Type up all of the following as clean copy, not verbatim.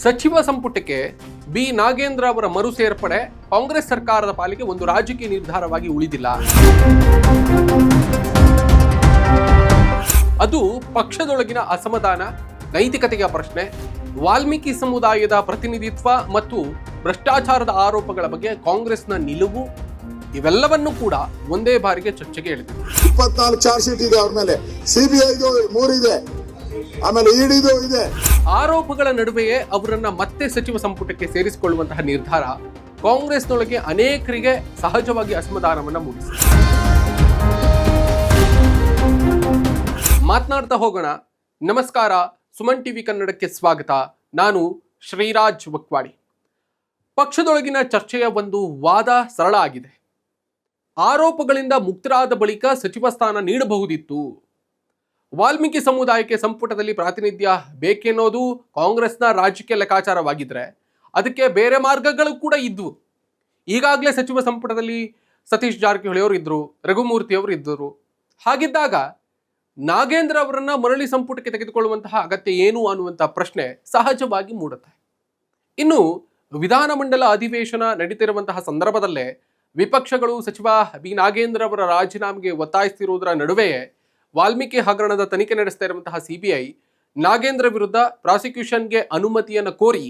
ಸಚಿವ ಸಂಪುಟಕ್ಕೆ ಬಿ ನಾಗೇಂದ್ರ ಅವರ ಮರು ಸೇರ್ಪಡೆ ಕಾಂಗ್ರೆಸ್ ಸರ್ಕಾರದ ಪಾಲಿಗೆ ಒಂದು ರಾಜಕೀಯ ನಿರ್ಧಾರವಾಗಿ ಉಳಿದಿಲ್ಲ. ಅದು ಪಕ್ಷದೊಳಗಿನ ಅಸಮಾಧಾನ, ನೈತಿಕತೆಯ ಪ್ರಶ್ನೆ, ವಾಲ್ಮೀಕಿ ಸಮುದಾಯದ ಪ್ರತಿನಿಧಿತ್ವ ಮತ್ತು ಭ್ರಷ್ಟಾಚಾರದ ಆರೋಪಗಳ ಬಗ್ಗೆ ಕಾಂಗ್ರೆಸ್ನ ನಿಲುವು ಇವೆಲ್ಲವನ್ನೂ ಕೂಡ ಒಂದೇ ಬಾರಿಗೆ ಚರ್ಚೆಗೆ ಎಳೆದಿದೆ. 24 ಚಾರ್ಜ್ ಶೀಟ್ ಇದೆ ಅವ್ರ ಮೇಲೆ, ಸಿಬಿಐದು 3 ಇದೆ, ಆಮೇಲೆ ಇಡಿದು ಇದೆ. ಆರೋಪಗಳ ನಡುವೆಯೇ ಅವರನ್ನ ಮತ್ತೆ ಸಚಿವ ಸಂಪುಟಕ್ಕೆ ಸೇರಿಸಿಕೊಳ್ಳುವಂತಹ ನಿರ್ಧಾರ ಕಾಂಗ್ರೆಸ್ನೊಳಗೆ ಅನೇಕರಿಗೆ ಸಹಜವಾಗಿ ಅಸಮಾಧಾನವನ್ನ ಮೂಡಿಸಿದೆ. ಮಾತನಾಡ್ತಾ ಹೋಗೋಣ. ನಮಸ್ಕಾರ, ಸುಮನ್ ಟಿವಿ ಕನ್ನಡಕ್ಕೆ ಸ್ವಾಗತ. ನಾನು ಶ್ರೀರಾಜ್ ವಕ್ವಾಡಿ. ಪಕ್ಷದೊಳಗಿನ ಚರ್ಚೆಯ ಒಂದು ವಾದ ಸರಳ ಆಗಿದೆ. ಆರೋಪಗಳಿಂದ ಮುಕ್ತರಾದ ಬಳಿಕ ಸಚಿವ ಸ್ಥಾನ ನೀಡಬಹುದಿತ್ತು. ವಾಲ್ಮೀಕಿ ಸಮುದಾಯಕ್ಕೆ ಸಂಪುಟದಲ್ಲಿ ಪ್ರಾತಿನಿಧ್ಯ ಬೇಕೆನ್ನೋದು ಕಾಂಗ್ರೆಸ್ನ ರಾಜಕೀಯ ಲೆಕ್ಕಾಚಾರವಾಗಿದ್ರೆ ಅದಕ್ಕೆ ಬೇರೆ ಮಾರ್ಗಗಳು ಕೂಡ ಇದ್ವು. ಈಗಾಗಲೇ ಸಚಿವ ಸಂಪುಟದಲ್ಲಿ ಸತೀಶ್ ಜಾರಕಿಹೊಳಿ ಅವರು ಇದ್ರು, ರಘುಮೂರ್ತಿ ಅವರು ಇದ್ದರು. ಹಾಗಿದ್ದಾಗ ನಾಗೇಂದ್ರ ಅವರನ್ನ ಮರಳಿ ಸಂಪುಟಕ್ಕೆ ತೆಗೆದುಕೊಳ್ಳುವಂತಹ ಅಗತ್ಯ ಏನು ಅನ್ನುವಂತಹ ಪ್ರಶ್ನೆ ಸಹಜವಾಗಿ ಮೂಡುತ್ತೆ. ಇನ್ನು ವಿಧಾನಮಂಡಲ ಅಧಿವೇಶನ ನಡೀತಿರುವಂತಹ ಸಂದರ್ಭದಲ್ಲೇ ವಿಪಕ್ಷಗಳು ಸಚಿವ ಬಿ ನಾಗೇಂದ್ರ ಅವರ ರಾಜೀನಾಮೆಗೆ ಒತ್ತಾಯಿಸುತ್ತಿರುವುದರ ನಡುವೆಯೇ ವಾಲ್ಮೀಕಿ ಹಗರಣದ ತನಿಖೆ ನಡೆಸ್ತಾ ಇರುವಂತಹ ಸಿಬಿಐ ನಾಗೇಂದ್ರ ವಿರುದ್ಧ ಪ್ರಾಸಿಕ್ಯೂಷನ್ಗೆ ಅನುಮತಿಯನ್ನು ಕೋರಿ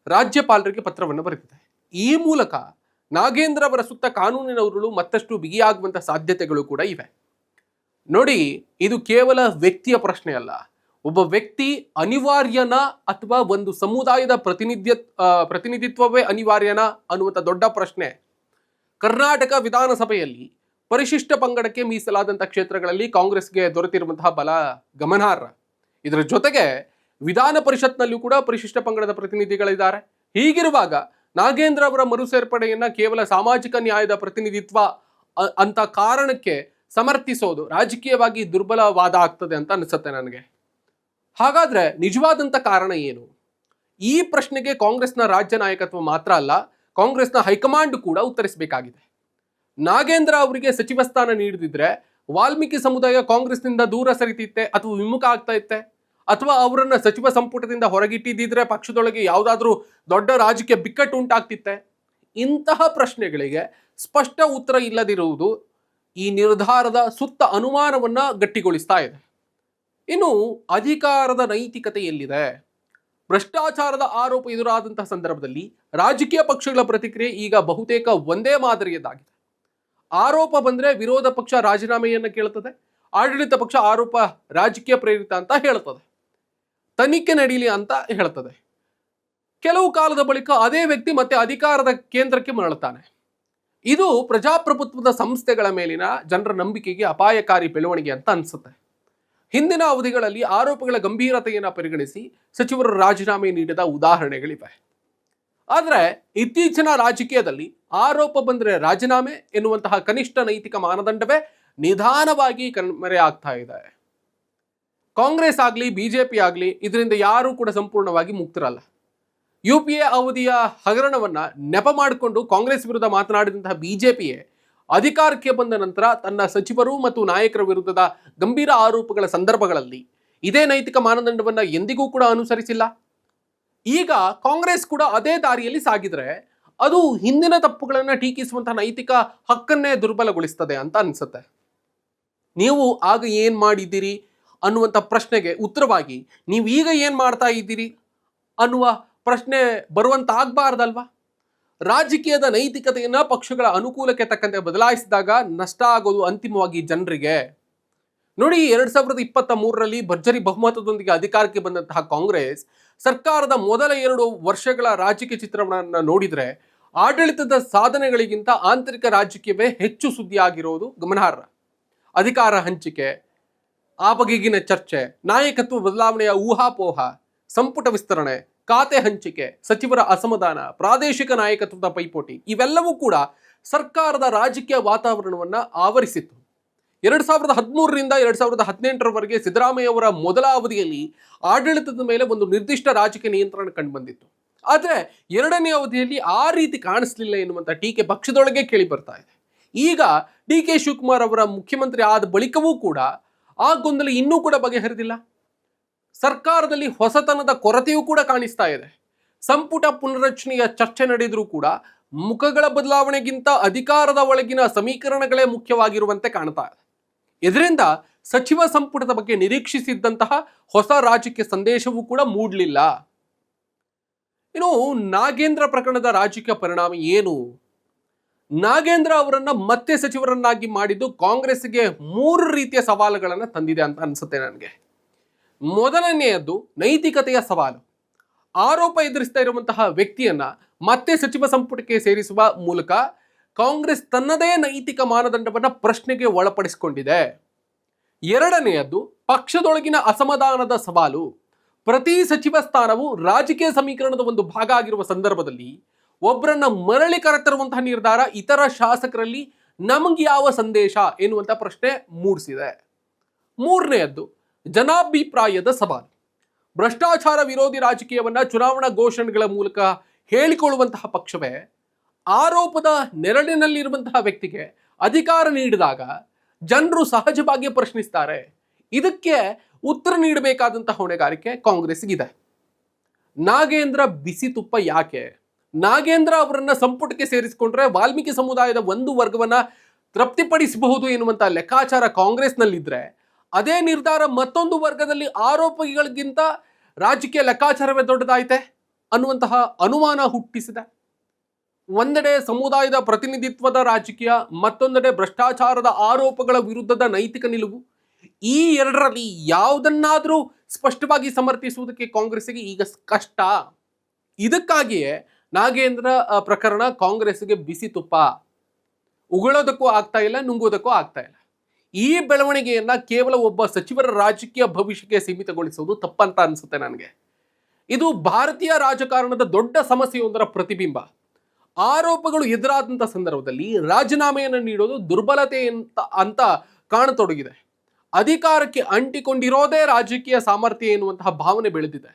ರಾಜ್ಯಪಾಲರಿಗೆ ಪತ್ರವನ್ನು ಬರೆದಿದೆ. ಈ ಮೂಲಕ ನಾಗೇಂದ್ರ ಅವರ ಸುತ್ತ ಕಾನೂನಿನ ಉರುಳು ಮತ್ತಷ್ಟು ಬಿಗಿಯಾಗುವಂತಹ ಸಾಧ್ಯತೆಗಳು ಕೂಡ ಇವೆ. ನೋಡಿ, ಇದು ಕೇವಲ ವ್ಯಕ್ತಿಯ ಪ್ರಶ್ನೆ ಅಲ್ಲ. ಒಬ್ಬ ವ್ಯಕ್ತಿ ಅನಿವಾರ್ಯನಾ ಅಥವಾ ಒಂದು ಸಮುದಾಯದ ಪ್ರತಿನಿಧಿತ್ವವೇ ಅನಿವಾರ್ಯನಾ ಅನ್ನುವಂಥ ದೊಡ್ಡ ಪ್ರಶ್ನೆ ಕರ್ನಾಟಕ ವಿಧಾನಸಭೆಯಲ್ಲಿ ಪರಿಶಿಷ್ಟ ಪಂಗಡಕ್ಕೆ ಮೀಸಲಾದಂಥ ಕ್ಷೇತ್ರಗಳಲ್ಲಿ ಕಾಂಗ್ರೆಸ್ಗೆ ದೊರೆತಿರುವಂತಹ ಬಲ ಗಮನಾರ್ಹ. ಇದರ ಜೊತೆಗೆ ವಿಧಾನ ಪರಿಷತ್ನಲ್ಲೂ ಕೂಡ ಪರಿಶಿಷ್ಟ ಪಂಗಡದ ಪ್ರತಿನಿಧಿಗಳಿದ್ದಾರೆ. ಹೀಗಿರುವಾಗ ನಾಗೇಂದ್ರ ಅವರ ಮರು ಸೇರ್ಪಡೆಯನ್ನ ಕೇವಲ ಸಾಮಾಜಿಕ ನ್ಯಾಯದ ಪ್ರತಿನಿಧಿತ್ವ ಅಂತ ಕಾರಣಕ್ಕೆ ಸಮರ್ಥಿಸೋದು ರಾಜಕೀಯವಾಗಿ ದುರ್ಬಲವಾದ ಆಗ್ತದೆ ಅಂತ ಅನಿಸುತ್ತೆ ನನಗೆ. ಹಾಗಾದ್ರೆ ನಿಜವಾದಂಥ ಕಾರಣ ಏನು? ಈ ಪ್ರಶ್ನೆಗೆ ಕಾಂಗ್ರೆಸ್ನ ರಾಜ್ಯ ನಾಯಕತ್ವ ಮಾತ್ರ ಅಲ್ಲ, ಕಾಂಗ್ರೆಸ್ನ ಹೈಕಮಾಂಡ್ ಕೂಡ ಉತ್ತರಿಸಬೇಕಾಗಿದೆ. ನಾಗೇಂದ್ರ ಅವರಿಗೆ ಸಚಿವ ಸ್ಥಾನ ನೀಡದಿದ್ರೆ ವಾಲ್ಮೀಕಿ ಸಮುದಾಯ ಕಾಂಗ್ರೆಸ್ನಿಂದ ದೂರ ಸರಿತಿತ್ತೆ ಅಥವಾ ವಿಮುಖ ಆಗ್ತಾ ಇತ್ತೆ, ಅಥವಾ ಅವರನ್ನ ಸಚಿವ ಸಂಪುಟದಿಂದ ಹೊರಗಿಟ್ಟಿದ್ದಿದ್ರೆ ಪಕ್ಷದೊಳಗೆ ಯಾವುದಾದ್ರೂ ದೊಡ್ಡ ರಾಜಕೀಯ ಬಿಕ್ಕಟ್ಟು ಉಂಟಾಗ್ತಿತ್ತೆ. ಇಂತಹ ಪ್ರಶ್ನೆಗಳಿಗೆ ಸ್ಪಷ್ಟ ಉತ್ತರ ಇಲ್ಲದಿರುವುದು ಈ ನಿರ್ಧಾರದ ಸುತ್ತ ಅನುಮಾನವನ್ನ ಗಟ್ಟಿಗೊಳಿಸ್ತಾ ಇದೆ. ಇನ್ನು ಅಧಿಕಾರದ ನೈತಿಕತೆ ಎಲ್ಲಿದೆ? ಭ್ರಷ್ಟಾಚಾರದ ಆರೋಪ ಎದುರಾದಂತಹ ಸಂದರ್ಭದಲ್ಲಿ ರಾಜಕೀಯ ಪಕ್ಷಗಳ ಪ್ರತಿಕ್ರಿಯೆ ಈಗ ಬಹುತೇಕ ಒಂದೇ ಮಾದರಿಯದ್ದಾಗಿದೆ. ಆರೋಪ ಬಂದ್ರೆ ವಿರೋಧ ಪಕ್ಷ ರಾಜೀನಾಮೆಯನ್ನು ಕೇಳುತ್ತದೆ, ಆಡಳಿತ ಪಕ್ಷ ಆರೋಪ ರಾಜಕೀಯ ಪ್ರೇರಿತ ಅಂತ ಹೇಳ್ತದೆ, ತನಿಖೆ ನಡೀಲಿ ಅಂತ ಹೇಳ್ತದೆ. ಕೆಲವು ಕಾಲದ ಬಳಿಕ ಅದೇ ವ್ಯಕ್ತಿ ಮತ್ತೆ ಅಧಿಕಾರದ ಕೇಂದ್ರಕ್ಕೆ ಮರಳುತ್ತಾನೆ. ಇದು ಪ್ರಜಾಪ್ರಭುತ್ವದ ಸಂಸ್ಥೆಗಳ ಮೇಲಿನ ಜನರ ನಂಬಿಕೆಗೆ ಅಪಾಯಕಾರಿ ಬೆಳವಣಿಗೆ ಅಂತ ಅನಿಸುತ್ತೆ. ಹಿಂದಿನ ಅವಧಿಗಳಲ್ಲಿ ಆರೋಪಗಳ ಗಂಭೀರತೆಯನ್ನು ಪರಿಗಣಿಸಿ ಸಚಿವರು ರಾಜೀನಾಮೆ ನೀಡಿದ ಉದಾಹರಣೆಗಳಿವೆ. ಆದರೆ ಇತ್ತೀಚಿನ ರಾಜಕೀಯದಲ್ಲಿ ಆರೋಪ ಬಂದರೆ ರಾಜೀನಾಮೆ ಎನ್ನುವಂತಹ ಕನಿಷ್ಠ ನೈತಿಕ ಮಾನದಂಡವೇ ನಿಧಾನವಾಗಿ ಕಣ್ಮರೆ ಆಗ್ತಾ ಇದೆ. ಕಾಂಗ್ರೆಸ್ ಆಗಲಿ ಬಿಜೆಪಿ ಆಗಲಿ ಇದರಿಂದ ಯಾರೂ ಕೂಡ ಸಂಪೂರ್ಣವಾಗಿ ಮುಕ್ತರಲ್ಲ. UPA ಅವಧಿಯ ಹಗರಣವನ್ನ ನೆಪ ಮಾಡಿಕೊಂಡು ಕಾಂಗ್ರೆಸ್ ವಿರುದ್ಧ ಮಾತನಾಡಿದಂತಹ ಬಿಜೆಪಿಯೇ ಅಧಿಕಾರಕ್ಕೆ ಬಂದ ನಂತರ ತನ್ನ ಸಚಿವರು ಮತ್ತು ನಾಯಕರ ವಿರುದ್ಧದ ಗಂಭೀರ ಆರೋಪಗಳ ಸಂದರ್ಭಗಳಲ್ಲಿ ಇದೇ ನೈತಿಕ ಮಾನದಂಡವನ್ನ ಎಂದಿಗೂ ಕೂಡ ಅನುಸರಿಸಿಲ್ಲ. ಈಗ ಕಾಂಗ್ರೆಸ್ ಕೂಡ ಅದೇ ದಾರಿಯಲ್ಲಿ ಸಾಗಿದ್ರೆ ಅದು ಹಿಂದಿನ ತಪ್ಪುಗಳನ್ನು ಟೀಕಿಸುವಂತಹ ನೈತಿಕ ಹಕ್ಕನ್ನೇ ದುರ್ಬಲಗೊಳಿಸ್ತದೆ ಅಂತ ಅನ್ಸುತ್ತೆ. ನೀವು ಆಗ ಏನ್ ಮಾಡಿದ್ದೀರಿ ಅನ್ನುವಂಥ ಪ್ರಶ್ನೆಗೆ ಉತ್ತರವಾಗಿ ನೀವು ಈಗ ಏನ್ ಮಾಡ್ತಾ ಇದ್ದೀರಿ ಅನ್ನುವ ಪ್ರಶ್ನೆ ಬರುವಂತಾಗಬಾರ್ದಲ್ವಾ? ರಾಜಕೀಯದ ನೈತಿಕತೆಯನ್ನ ಪಕ್ಷಗಳ ಅನುಕೂಲಕ್ಕೆ ತಕ್ಕಂತೆ ಬದಲಾಯಿಸಿದಾಗ ನಷ್ಟ ಆಗೋದು ಅಂತಿಮವಾಗಿ ಜನರಿಗೆ. ನೋಡಿ, 2023ರಲ್ಲಿ ಭರ್ಜರಿ ಬಹುಮತದೊಂದಿಗೆ ಅಧಿಕಾರಕ್ಕೆ ಬಂದಂತಹ ಕಾಂಗ್ರೆಸ್ ಸರ್ಕಾರದ ಮೊದಲ 2 ವರ್ಷಗಳ ರಾಜಕೀಯ ಚಿತ್ರವನ್ನು ನೋಡಿದ್ರೆ ಆಡಳಿತದ ಸಾಧನೆಗಳಿಗಿಂತ ಆಂತರಿಕ ರಾಜಕೀಯವೇ ಹೆಚ್ಚು ಸುದ್ದಿಯಾಗಿರೋದು ಗಮನಾರ್ಹ. ಅಧಿಕಾರ ಹಂಚಿಕೆ, ಆ ಬಗೆಗಿನ ಚರ್ಚೆ, ನಾಯಕತ್ವ ಬದಲಾವಣೆಯ ಊಹಾಪೋಹ, ಸಂಪುಟ ವಿಸ್ತರಣೆ, ಖಾತೆ ಹಂಚಿಕೆ, ಸಚಿವರ ಅಸಮಾಧಾನ, ಪ್ರಾದೇಶಿಕ ನಾಯಕತ್ವದ ಪೈಪೋಟಿ ಇವೆಲ್ಲವೂ ಕೂಡ ಸರ್ಕಾರದ ರಾಜಕೀಯ ವಾತಾವರಣವನ್ನ ಆವರಿಸಿತ್ತು. 2013ರಿಂದ 2018ರವರೆಗೆ ಸಿದ್ದರಾಮಯ್ಯ ಅವರ ಮೊದಲ ಅವಧಿಯಲ್ಲಿ ಆಡಳಿತದ ಮೇಲೆ ಒಂದು ನಿರ್ದಿಷ್ಟ ರಾಜಕೀಯ ನಿಯಂತ್ರಣ ಕಂಡುಬಂದಿತ್ತು. ಆದರೆ ಎರಡನೇ ಅವಧಿಯಲ್ಲಿ ಆ ರೀತಿ ಕಾಣಿಸ್ಲಿಲ್ಲ ಎನ್ನುವಂಥ ಟೀಕೆ ಪಕ್ಷದೊಳಗೆ ಕೇಳಿ ಬರ್ತಾ ಇದೆ. ಈಗ DK ಶಿವಕುಮಾರ್ ಅವರ ಮುಖ್ಯಮಂತ್ರಿ ಆದ ಬಳಿಕವೂ ಕೂಡ ಆ ಗೊಂದಲ ಇನ್ನೂ ಕೂಡ ಬಗೆಹರಿದಿಲ್ಲ. ಸರ್ಕಾರದಲ್ಲಿ ಹೊಸತನದ ಕೊರತೆಯೂ ಕೂಡ ಕಾಣಿಸ್ತಾ ಇದೆ. ಸಂಪುಟ ಪುನರಚನೆಯ ಚರ್ಚೆ ನಡೆದರೂ ಕೂಡ ಮುಖಗಳ ಬದಲಾವಣೆಗಿಂತ ಅಧಿಕಾರದ ಒಳಗಿನ ಸಮೀಕರಣಗಳೇ ಮುಖ್ಯವಾಗಿರುವಂತೆ ಕಾಣ್ತಾ ಇದೆ. ಇದರಿಂದ ಸಚಿವ ಸಂಪುಟದ ಬಗ್ಗೆ ನಿರೀಕ್ಷಿಸಿದ್ದಂತಹ ಹೊಸ ರಾಜಕೀಯ ಸಂದೇಶವೂ ಕೂಡ ಮೂಡಲಿಲ್ಲ. ಇನ್ನು ನಾಗೇಂದ್ರ ಪ್ರಕರಣದ ರಾಜಕೀಯ ಪರಿಣಾಮ ಏನು? ನಾಗೇಂದ್ರ ಅವರನ್ನ ಮತ್ತೆ ಸಚಿವರನ್ನಾಗಿ ಮಾಡಿದ್ದು ಕಾಂಗ್ರೆಸ್ಗೆ 3 ರೀತಿಯ ಸವಾಲುಗಳನ್ನು ತಂದಿದೆ ಅಂತ ಅನ್ಸುತ್ತೆ ನನಗೆ. ಮೊದಲನೆಯದ್ದು ನೈತಿಕತೆಯ ಸವಾಲು. ಆರೋಪ ಎದುರಿಸ್ತಾ ಇರುವಂತಹ ವ್ಯಕ್ತಿಯನ್ನ ಮತ್ತೆ ಸಚಿವ ಸಂಪುಟಕ್ಕೆ ಸೇರಿಸುವ ಮೂಲಕ ಕಾಂಗ್ರೆಸ್ ತನ್ನದೇ ನೈತಿಕ ಮಾನದಂಡವನ್ನ ಪ್ರಶ್ನೆಗೆ ಒಳಪಡಿಸಿಕೊಂಡಿದೆ. ಎರಡನೆಯದ್ದು ಪಕ್ಷದೊಳಗಿನ ಅಸಮಾಧಾನದ ಸವಾಲು. ಪ್ರತಿ ಸಚಿವ ಸ್ಥಾನವು ರಾಜಕೀಯ ಸಮೀಕರಣದ ಒಂದು ಭಾಗ ಆಗಿರುವ ಸಂದರ್ಭದಲ್ಲಿ ಒಬ್ಬರನ್ನ ಮರಳಿ ಕರೆತರುವಂತಹ ನಿರ್ಧಾರ ಇತರ ಶಾಸಕರಲ್ಲಿ ನಮಗೆ ಯಾವ ಸಂದೇಶ ಎನ್ನುವಂತ ಪ್ರಶ್ನೆ ಮೂಡಿಸಿದೆ. ಮೂರನೆಯದ್ದು ಜನಾಭಿಪ್ರಾಯದ ಸವಾಲು. ಭ್ರಷ್ಟಾಚಾರ ವಿರೋಧಿ ರಾಜಕೀಯವನ್ನ ಚುನಾವಣಾ ಘೋಷಣೆಗಳ ಮೂಲಕ ಹೇಳಿಕೊಳ್ಳುವಂತಹ ಪಕ್ಷವೇ ಆರೋಪದ ನೆರಳಿನಲ್ಲಿರುವಂತಹ ವ್ಯಕ್ತಿಗೆ ಅಧಿಕಾರ ನೀಡಿದಾಗ ಜನರು ಸಹಜವಾಗಿ ಪ್ರಶ್ನಿಸ್ತಾರೆ. ಇದಕ್ಕೆ ಉತ್ತರ ನೀಡಬೇಕಾದಂತಹ ಹೊಣೆಗಾರಿಕೆ ಕಾಂಗ್ರೆಸ್ಗಿದೆ. ನಾಗೇಂದ್ರ ಬಿಸಿ ತುಪ್ಪ ಯಾಕೆ? ನಾಗೇಂದ್ರ ಅವರನ್ನ ಸಂಪುಟಕ್ಕೆ ಸೇರಿಸಿಕೊಂಡ್ರೆ ವಾಲ್ಮೀಕಿ ಸಮುದಾಯದ ಒಂದು ವರ್ಗವನ್ನ ತೃಪ್ತಿಪಡಿಸಬಹುದು ಎನ್ನುವಂತಹ ಲೆಕ್ಕಾಚಾರ ಕಾಂಗ್ರೆಸ್ನಲ್ಲಿದ್ರೆ, ಅದೇ ನಿರ್ಧಾರ ಮತ್ತೊಂದು ವರ್ಗದಲ್ಲಿ ಆರೋಪಿಗಳಿಗಿಂತ ರಾಜಕೀಯ ಲೆಕ್ಕಾಚಾರವೇ ದೊಡ್ಡದಾಯ್ತೆ ಅನ್ನುವಂತಹ ಅನುಮಾನ ಹುಟ್ಟಿಸಿದೆ. ಒಂದೆಡೆ ಸಮುದಾಯದ ಪ್ರತಿನಿಧಿತ್ವದ ರಾಜಕೀಯ, ಮತ್ತೊಂದೆಡೆ ಭ್ರಷ್ಟಾಚಾರದ ಆರೋಪಗಳ ವಿರುದ್ಧದ ನೈತಿಕ ನಿಲುವು. ಈ ಎರಡರಲ್ಲಿ ಯಾವುದನ್ನಾದರೂ ಸ್ಪಷ್ಟವಾಗಿ ಸಮರ್ಥಿಸುವುದಕ್ಕೆ ಕಾಂಗ್ರೆಸ್ಗೆ ಈಗ ಕಷ್ಟ. ಇದಕ್ಕಾಗಿಯೇ ನಾಗೇಂದ್ರ ಪ್ರಕರಣ ಕಾಂಗ್ರೆಸ್ಗೆ ಬಿಸಿ ತುಪ್ಪ. ಉಗುಳೋದಕ್ಕೂ ಆಗ್ತಾ ಇಲ್ಲ, ನುಂಗೋದಕ್ಕೂ ಆಗ್ತಾ ಇಲ್ಲ. ಈ ಬೆಳವಣಿಗೆಯನ್ನ ಕೇವಲ ಒಬ್ಬ ಸಚಿವರ ರಾಜಕೀಯ ಭವಿಷ್ಯಕ್ಕೆ ಸೀಮಿತಗೊಳಿಸುವುದು ತಪ್ಪಂತ ಅನಿಸುತ್ತೆ ನನಗೆ. ಇದು ಭಾರತೀಯ ರಾಜಕಾರಣದ ದೊಡ್ಡ ಸಮಸ್ಯೆಯೊಂದರ ಪ್ರತಿಬಿಂಬ. ಆರೋಪಗಳು ಎದುರಾದಂಥ ಸಂದರ್ಭದಲ್ಲಿ ರಾಜೀನಾಮೆಯನ್ನು ನೀಡೋದು ದುರ್ಬಲತೆ ಅಂತ ಕಾಣತೊಡಗಿದೆ. ಅಧಿಕಾರಕ್ಕೆ ಅಂಟಿಕೊಂಡಿರೋದೇ ರಾಜಕೀಯ ಸಾಮರ್ಥ್ಯ ಎನ್ನುವಂತಹ ಭಾವನೆ ಬೆಳೆದಿದೆ.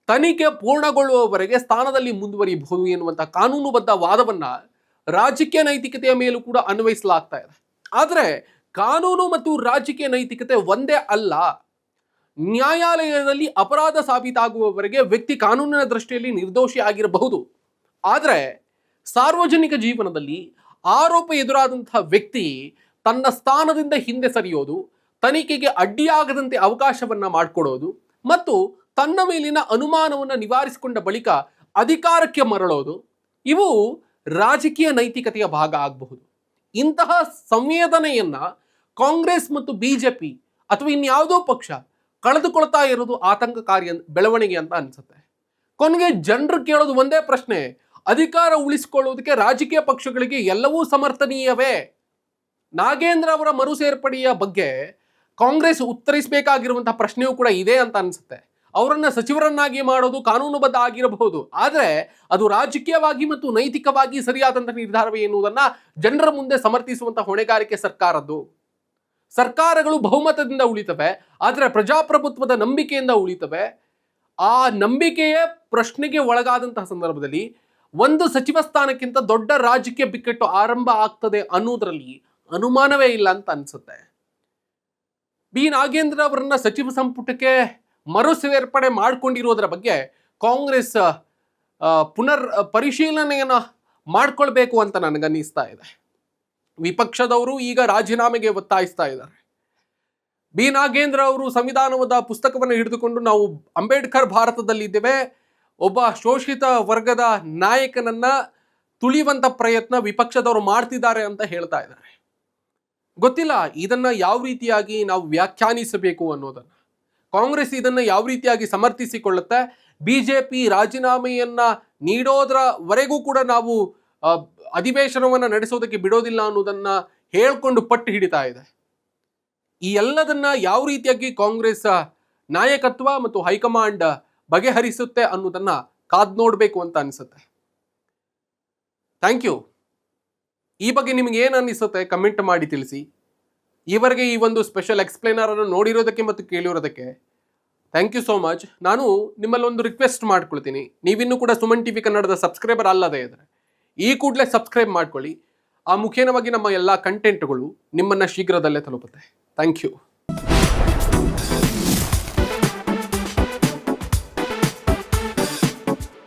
ತನಿಖೆ ಪೂರ್ಣಗೊಳ್ಳುವವರೆಗೆ ಸ್ಥಾನದಲ್ಲಿ ಮುಂದುವರಿಯಬಹುದು ಎನ್ನುವಂತಹ ಕಾನೂನುಬದ್ಧ ವಾದವನ್ನ ರಾಜಕೀಯ ನೈತಿಕತೆಯ ಮೇಲೂ ಕೂಡ ಅನ್ವಯಿಸಲಾಗ್ತಾ ಇದೆ. ಆದರೆ ಕಾನೂನು ಮತ್ತು ರಾಜಕೀಯ ನೈತಿಕತೆ ಒಂದೇ ಅಲ್ಲ. ನ್ಯಾಯಾಲಯದಲ್ಲಿ ಅಪರಾಧ ಸಾಬೀತಾಗುವವರೆಗೆ ವ್ಯಕ್ತಿ ಕಾನೂನಿನ ದೃಷ್ಟಿಯಲ್ಲಿ ನಿರ್ದೋಷಿ ಆಗಿರಬಹುದು. ಆದರೆ ಸಾರ್ವಜನಿಕ ಜೀವನದಲ್ಲಿ ಆರೋಪ ಎದುರಾದಂತಹ ವ್ಯಕ್ತಿ ತನ್ನ ಸ್ಥಾನದಿಂದ ಹಿಂದೆ ಸರಿಯೋದು, ತನಿಖೆಗೆ ಅಡ್ಡಿಯಾಗದಂತೆ ಅವಕಾಶವನ್ನ ಮಾಡಿಕೊಡೋದು ಮತ್ತು ತನ್ನ ಮೇಲಿನ ಅನುಮಾನವನ್ನು ನಿವಾರಿಸಿಕೊಂಡ ಬಳಿಕ ಅಧಿಕಾರಕ್ಕೆ ಮರಳೋದು, ಇವು ರಾಜಕೀಯ ನೈತಿಕತೆಯ ಭಾಗ ಆಗಬಹುದು. ಇಂತಹ ಸಂವೇದನೆಯನ್ನ ಕಾಂಗ್ರೆಸ್ ಮತ್ತು ಬಿಜೆಪಿ ಅಥವಾ ಇನ್ಯಾವುದೋ ಪಕ್ಷ ಕಳೆದುಕೊಳ್ತಾ ಇರೋದು ಆತಂಕಕಾರಿ ಬೆಳವಣಿಗೆ ಅಂತ ಅನ್ಸುತ್ತೆ. ಕೊನೆಗೆ ಜನರು ಕೇಳೋದು ಒಂದೇ ಪ್ರಶ್ನೆ: ಅಧಿಕಾರ ಉಳಿಸಿಕೊಳ್ಳುವುದಕ್ಕೆ ರಾಜಕೀಯ ಪಕ್ಷಗಳಿಗೆ ಎಲ್ಲವೂ ಸಮರ್ಥನೀಯವೇ? ನಾಗೇಂದ್ರ ಅವರ ಮರು ಸೇರ್ಪಡೆಯ ಬಗ್ಗೆ ಕಾಂಗ್ರೆಸ್ ಉತ್ತರಿಸಬೇಕಾಗಿರುವಂತಹ ಪ್ರಶ್ನೆಯೂ ಕೂಡ ಇದೆ ಅಂತ ಅನ್ಸುತ್ತೆ. ಅವರನ್ನ ಸಚಿವರನ್ನಾಗಿ ಮಾಡೋದು ಕಾನೂನುಬದ್ಧ ಆಗಿರಬಹುದು, ಆದರೆ ಅದು ರಾಜಕೀಯವಾಗಿ ಮತ್ತು ನೈತಿಕವಾಗಿ ಸರಿಯಾದಂತಹ ನಿರ್ಧಾರವೇ ಎನ್ನುವುದನ್ನ ಜನರ ಮುಂದೆ ಸಮರ್ಥಿಸುವಂತಹ ಹೊಣೆಗಾರಿಕೆ ಸರ್ಕಾರದ್ದು. ಸರ್ಕಾರಗಳು ಬಹುಮತದಿಂದ ಉಳಿತವೆ, ಆದರೆ ಪ್ರಜಾಪ್ರಭುತ್ವದ ನಂಬಿಕೆಯಿಂದ ಉಳಿತವೆ. ಆ ನಂಬಿಕೆಯೇ ಪ್ರಶ್ನೆಗೆ ಒಳಗಾದಂತಹ ಸಂದರ್ಭದಲ್ಲಿ ಒಂದು ಸಚಿವ ಸ್ಥಾನಕ್ಕಿಂತ ದೊಡ್ಡ ರಾಜಕೀಯ ಬಿಕ್ಕಟ್ಟು ಆರಂಭ ಆಗ್ತದೆ ಅನ್ನೋದ್ರಲ್ಲಿ ಅನುಮಾನವೇ ಇಲ್ಲ ಅಂತ ಅನ್ಸುತ್ತೆ. ಬಿ ನಾಗೇಂದ್ರ ಅವರನ್ನ ಸಚಿವ ಸಂಪುಟಕ್ಕೆ ಮರು ಸೇರ್ಪಡೆ ಮಾಡಿಕೊಂಡಿರೋದ್ರ ಬಗ್ಗೆ ಕಾಂಗ್ರೆಸ್ ಪುನರ್ ಪರಿಶೀಲನೆಯನ್ನ ಮಾಡ್ಕೊಳ್ಬೇಕು ಅಂತ ನನಗನ್ನಿಸ್ತಾ ಇದೆ. ವಿಪಕ್ಷದವರು ಈಗ ರಾಜೀನಾಮೆಗೆ ಒತ್ತಾಯಿಸ್ತಾ ಇದ್ದಾರೆ. ಬಿ ನಾಗೇಂದ್ರ ಅವರು ಸಂವಿಧಾನದ ಪುಸ್ತಕವನ್ನು ಹಿಡಿದುಕೊಂಡು ನಾವು ಅಂಬೇಡ್ಕರ್ ಭಾರತದಲ್ಲಿದ್ದೇವೆ, ಒಬ್ಬ ಶೋಷಿತ ವರ್ಗದ ನಾಯಕನನ್ನ ತುಳಿಯುವಂತ ಪ್ರಯತ್ನ ವಿಪಕ್ಷದವರು ಮಾಡ್ತಿದ್ದಾರೆ ಅಂತ ಹೇಳ್ತಾ ಇದ್ದಾರೆ. ಗೊತ್ತಿಲ್ಲ ಇದನ್ನ ಯಾವ ರೀತಿಯಾಗಿ ನಾವು ವ್ಯಾಖ್ಯಾನಿಸಬೇಕು ಅನ್ನೋದನ್ನ. ಕಾಂಗ್ರೆಸ್ ಇದನ್ನ ಯಾವ ರೀತಿಯಾಗಿ ಸಮರ್ಥಿಸಿಕೊಳ್ಳುತ್ತೆ, ಬಿಜೆಪಿ ರಾಜೀನಾಮೆಯನ್ನ ನೀಡೋದ್ರವರೆಗೂ ಕೂಡ ನಾವು ಅಧಿವೇಶನವನ್ನು ನಡೆಸೋದಕ್ಕೆ ಬಿಡೋದಿಲ್ಲ ಅನ್ನೋದನ್ನ ಹೇಳ್ಕೊಂಡು ಪಟ್ಟು ಹಿಡಿತಾ ಇದೆ. ಈ ಎಲ್ಲದನ್ನ ಯಾವ ರೀತಿಯಾಗಿ ಕಾಂಗ್ರೆಸ್ ನಾಯಕತ್ವ ಮತ್ತು ಹೈಕಮಾಂಡ್ ಬಗೆಹರಿಸುತ್ತೆ ಅನ್ನೋದನ್ನ ಕಾದ್ ನೋಡ್ಬೇಕು ಅಂತ ಅನಿಸುತ್ತೆ. Thank you. ಈ ಬಗ್ಗೆ ನಿಮ್ಗೆ ಏನು ಅನಿಸುತ್ತೆ ಕಮೆಂಟ್ ಮಾಡಿ ತಿಳಿಸಿ. ಈವರೆಗೆ ಈ ಒಂದು ಸ್ಪೆಷಲ್ ಎಕ್ಸ್ಪ್ಲೇನರ್ ಅನ್ನು ನೋಡಿರೋದಕ್ಕೆ ಮತ್ತು ಕೇಳಿರೋದಕ್ಕೆ ಥ್ಯಾಂಕ್ ಯು ಸೋ ಮಚ್. ನಾನು ನಿಮ್ಮಲ್ಲಿ ಒಂದು ರಿಕ್ವೆಸ್ಟ್ ಮಾಡ್ಕೊಳ್ತೀನಿ, ನೀವಿನ್ನೂ ಕೂಡ ಸುಮನ್ ಟಿವಿ ಕನ್ನಡದ ಸಬ್ಸ್ಕ್ರೈಬರ್ ಅಲ್ಲದೇ ಇದ್ರೆ ಈ ಕೂಡಲೇ ಸಬ್ಸ್ಕ್ರೈಬ್ ಮಾಡ್ಕೊಳ್ಳಿ. ಆ ಮುಖೇನವಾಗಿ ನಮ್ಮ ಎಲ್ಲ ಕಂಟೆಂಟ್ಗಳು ನಿಮ್ಮನ್ನು ಶೀಘ್ರದಲ್ಲೇ ತಲುಪುತ್ತೆ. Thank you.